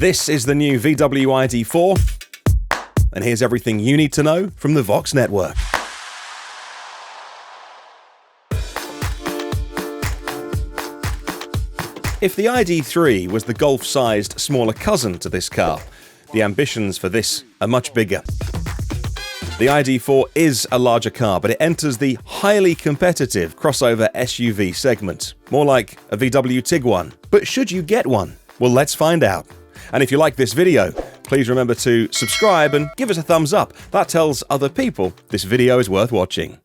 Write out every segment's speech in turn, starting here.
This is the new VW ID.4, and here's everything you need to know from the Vox network. If the ID.3 was the Golf-sized smaller cousin to this car, the ambitions for this are much bigger. The ID.4 is a larger car, but it enters the highly competitive crossover SUV segment, more like a VW Tiguan. But should you get one? Well, let's find out. And if you like this video, please remember to subscribe and give us a thumbs up. That tells other people this video is worth watching.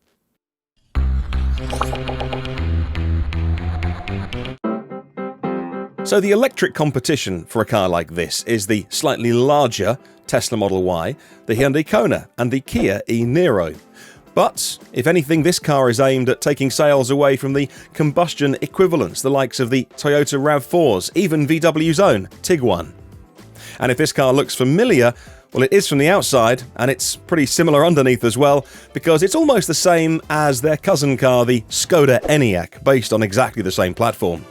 So the electric competition for a car like this is the slightly larger Tesla Model Y, the Hyundai Kona and the Kia e-Niro. But, if anything, this car is aimed at taking sales away from the combustion equivalents, the likes of the Toyota RAV4s, even VW's own Tiguan. And if this car looks familiar, well, it is from the outside, and it's pretty similar underneath as well, because it's almost the same as their cousin car, the Skoda Enyaq, based on exactly the same platform.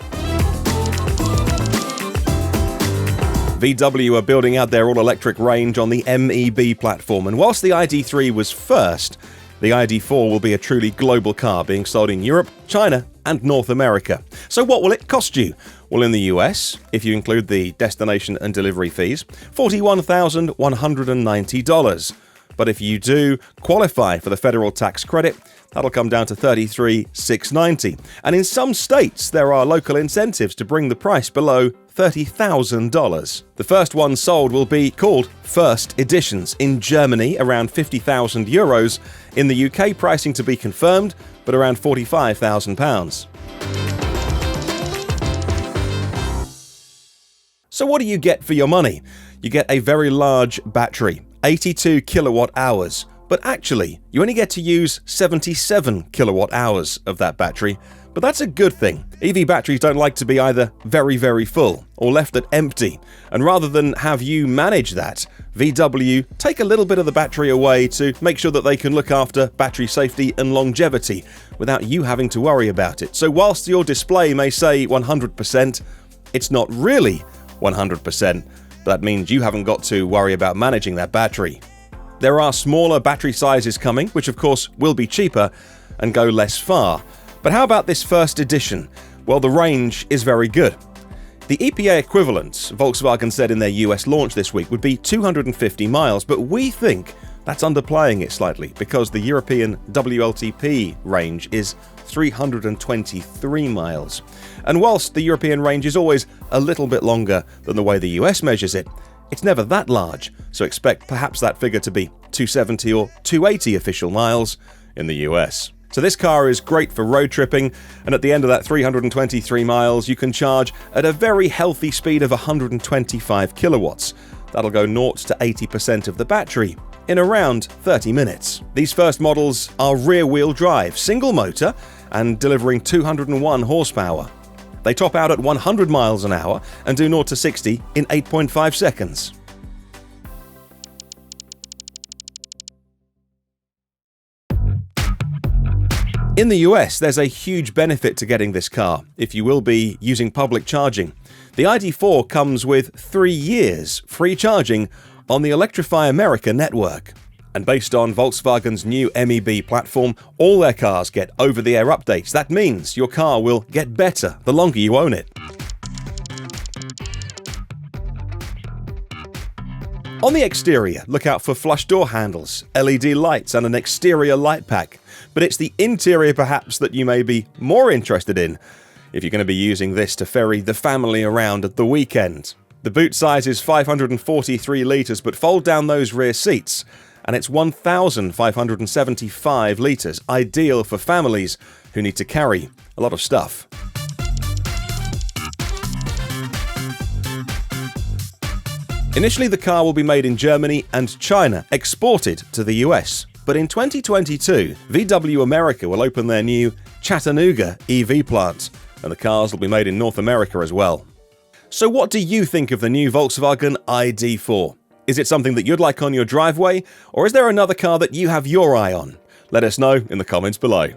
VW are building out their all-electric range on the MEB platform, and whilst the ID.3 was first, the ID.4 will be a truly global car being sold in Europe, China and North America. So what will it cost you? Well, in the US, if you include the destination and delivery fees, $41,190. But if you do qualify for the federal tax credit, that'll come down to $33,690. And in some states, there are local incentives to bring the price below $30,000. The first one sold will be called First Editions. In Germany, around €50,000. In the UK, pricing to be confirmed, but around £45,000. So what do you get for your money? You get a very large battery, 82 kilowatt hours. But actually, you only get to use 77 kilowatt hours of that battery. But that's a good thing. EV batteries don't like to be either very, very full or left at empty. And rather than have you manage that, VW take a little bit of the battery away to make sure that they can look after battery safety and longevity without you having to worry about it. So whilst your display may say 100%, it's not really 100%. That means you haven't got to worry about managing that battery. There are smaller battery sizes coming, which of course will be cheaper and go less far. But how about this first edition? Well, the range is very good. The EPA equivalent, Volkswagen said in their US launch this week, would be 250 miles, but we think that's underplaying it slightly because the European WLTP range is 323 miles. And whilst the European range is always a little bit longer than the way the US measures it, it's never that large, so expect perhaps that figure to be 270 or 280 official miles in the US. So this car is great for road tripping, and at the end of that 323 miles, you can charge at a very healthy speed of 125 kilowatts. That'll go 0 to 80% of the battery in around 30 minutes. These first models are rear-wheel drive, single motor, and delivering 201 horsepower. They top out at 100 miles an hour and do 0 to 60 in 8.5 seconds. In the US, there's a huge benefit to getting this car if you will be using public charging. The ID.4 comes with 3 years free charging on the Electrify America network. And based on Volkswagen's new MEB platform, all their cars get over-the-air updates. That means your car will get better the longer you own it. On the exterior, look out for flush door handles, LED lights and an exterior light pack. But it's the interior perhaps that you may be more interested in if you're going to be using this to ferry the family around at the weekend. The boot size is 543 litres, but fold down those rear seats and it's 1,575 litres, ideal for families who need to carry a lot of stuff. Initially, the car will be made in Germany and China, exported to the US. But in 2022, VW America will open their new Chattanooga EV plant, and the cars will be made in North America as well. So what do you think of the new Volkswagen ID.4? Is it something that you'd like on your driveway, or is there another car that you have your eye on? Let us know in the comments below.